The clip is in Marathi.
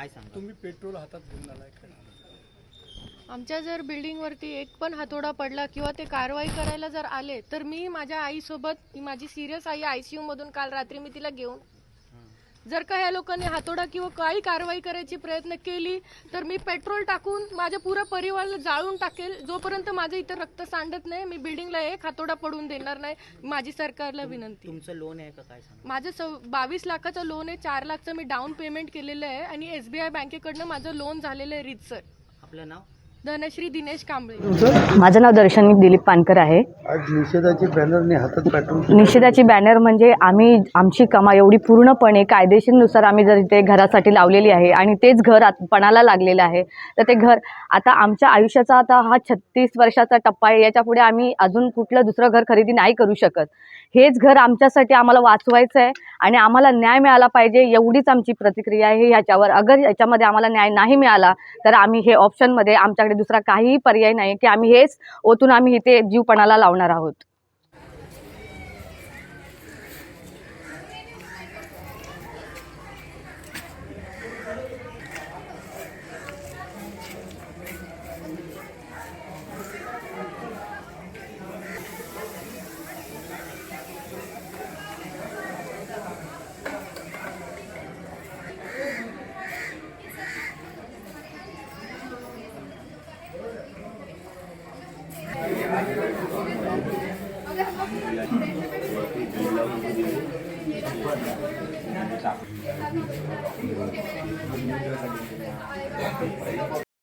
काय सांगा? तुम्ही पेट्रोल हातात घेऊन आलाय काय? आमच्या जर बिल्डिंगवरती एक पण हातोडा पडला किंवा ते कारवाई करायला जर आले तर मी माझ्या आईसोबत, माझी सिरियस आई आयसीयू मधून काल रात्री मी तिला घेऊन, जर का ह्या लोकांनी हातोडा किंवा काही कारवाई करायची प्रयत्न केली तर मी पेट्रोल टाकून माझ्या पुऱ्या परिवाराला जाळून टाकेल. जोपर्यंत माझं इथं रक्त सांडत नाही मी बिल्डिंगला एक हातोडा पडून देणार नाही. माझी सरकारला विनंती. तुमचं लोन आहे का काय सांगा? माझं 22 लाखाचं लोन आहे. 4 लाखचं मी डाऊन पेमेंट केलेलं आहे आणि SBI बँकेकडनं माझं लोन झालेलं आहे रीतसर. आपलं नाव? धनश्री दिनेश कांबळे. माझं नाव दर्शनी दिलीप पानकर आहे. आज निषेधाची बॅनरने हातात पेट्रोल. निषेधाची बॅनर म्हणजे आमची कमाई एवढी पूर्णपणे कायदेशीरनुसार आम्ही जर इथे घरासाठी लावलेली आहे आणि तेच घर पणाला लागलेलं आहे, तर ते घर आता आमच्या आयुष्याचा आता हा 36 वर्षाचा टप्पा आहे. याच्या पुढे आम्ही अजून कुठलं दुसरं घर खरेदी नाही करू शकत. हेच घर आमच्यासाठी आम्हाला वाचवायचं आहे आणि आम्हाला न्याय मिळाला पाहिजे, एवढीच आमची प्रतिक्रिया आहे ह्याच्यावर. अगर याच्यामध्ये आम्हाला न्याय नाही मिळाला तर आम्ही हे ऑप्शनमध्ये आमच्याकडे दुसरा काहीही पर्याय नाही की आम्ही हेच ओतून आम्ही इथे जीवपणाला लावणार आहोत.